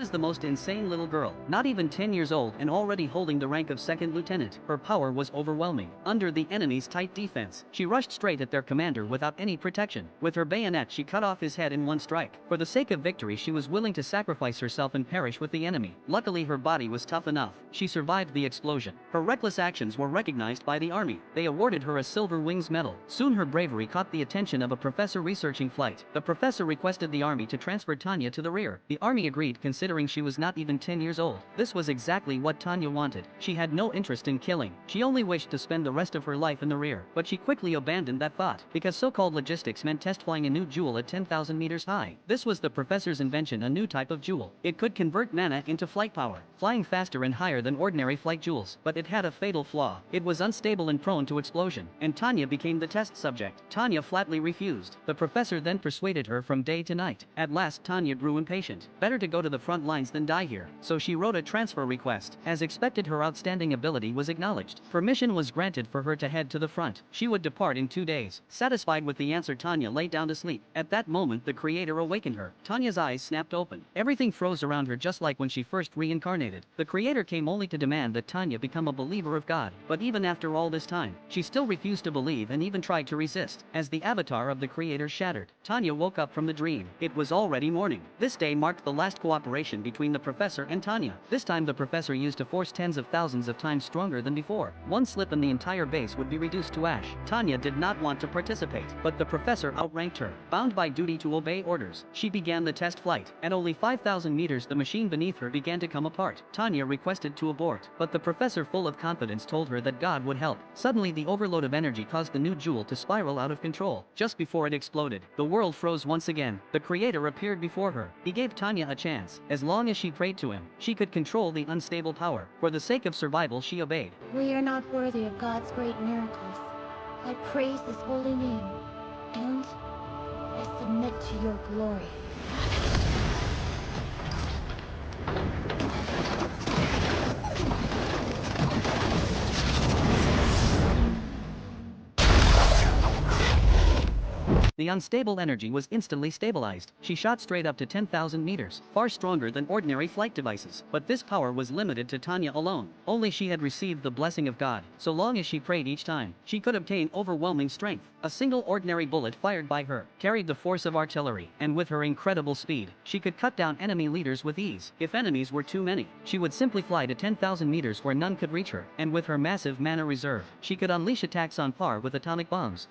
is the most insane little girl, not even 10 years old and already holding the rank of second lieutenant. Her power was overwhelming. Under the enemy's tight defense, she rushed straight at their commander without any protection. With her bayonet she cut off his head in one strike. For the sake of victory she was willing to sacrifice herself and perish with the enemy. Luckily her body was tough enough. She survived the explosion. Her reckless actions were recognized by the army. They awarded her a Silver Wings medal. Soon her bravery caught the attention of a professor researching flight. The professor requested the army to transfer Tanya to the rear. The army agreed considering she was not even 10 years old. This was exactly what Tanya wanted. She had no interest in killing. She only wished to spend the rest of her life in the rear. But she quickly abandoned that thought, because so-called logistics meant test flying a new jewel at 10,000 meters high. This was the professor's invention, a new type of jewel. It could convert mana into flight power, flying faster and higher than ordinary flight jewels. But it had a fatal flaw. It was unstable and prone to explosion. And Tanya became the test subject. Tanya flatly refused. The professor then persuaded her from day to night. At last Tanya grew impatient. Better to go to the front lines than die here. So she wrote a transfer request. As expected, her outstanding ability was acknowledged. Permission was granted for her to head to the front. She would depart in 2 days. Satisfied with the answer, Tanya lay down to sleep. At that moment the creator awakened her. Tanya's eyes snapped open. Everything froze around her just like when she first reincarnated. The creator came only to demand that Tanya become a believer of God. But even after all this time, she still refused to believe and even tried to resist. As the avatar of the creator shattered, Tanya woke up from the dream. It was already morning. This day marked the last cooperation between the professor and Tanya. This time the professor used a force tens of thousands of times stronger than before. One slip and the entire base would be reduced to ash. Tanya did not want to participate, but the professor outranked her. Bound by duty to obey orders, she began the test flight. At only 5,000 meters the machine beneath her began to come apart. Tanya requested to abort, but the professor, full of confidence, told her that God would help. Suddenly the overload of energy caused the new jewel to spiral out of control. Just before it exploded, the world froze once again. The creator appeared before her. He gave Tanya a chance. As long as she prayed to him, she could control the unstable power. For the sake of survival she obeyed. We are not worthy of God's great miracles. I praise His holy name, and I submit to your glory. The unstable energy was instantly stabilized. She shot straight up to 10,000 meters, far stronger than ordinary flight devices. But this power was limited to Tanya alone. Only she had received the blessing of God. So long as she prayed each time, she could obtain overwhelming strength. A single ordinary bullet fired by her carried the force of artillery, and with her incredible speed, she could cut down enemy leaders with ease. If enemies were too many, she would simply fly to 10,000 meters where none could reach her, and with her massive mana reserve, she could unleash attacks on par with atomic bombs.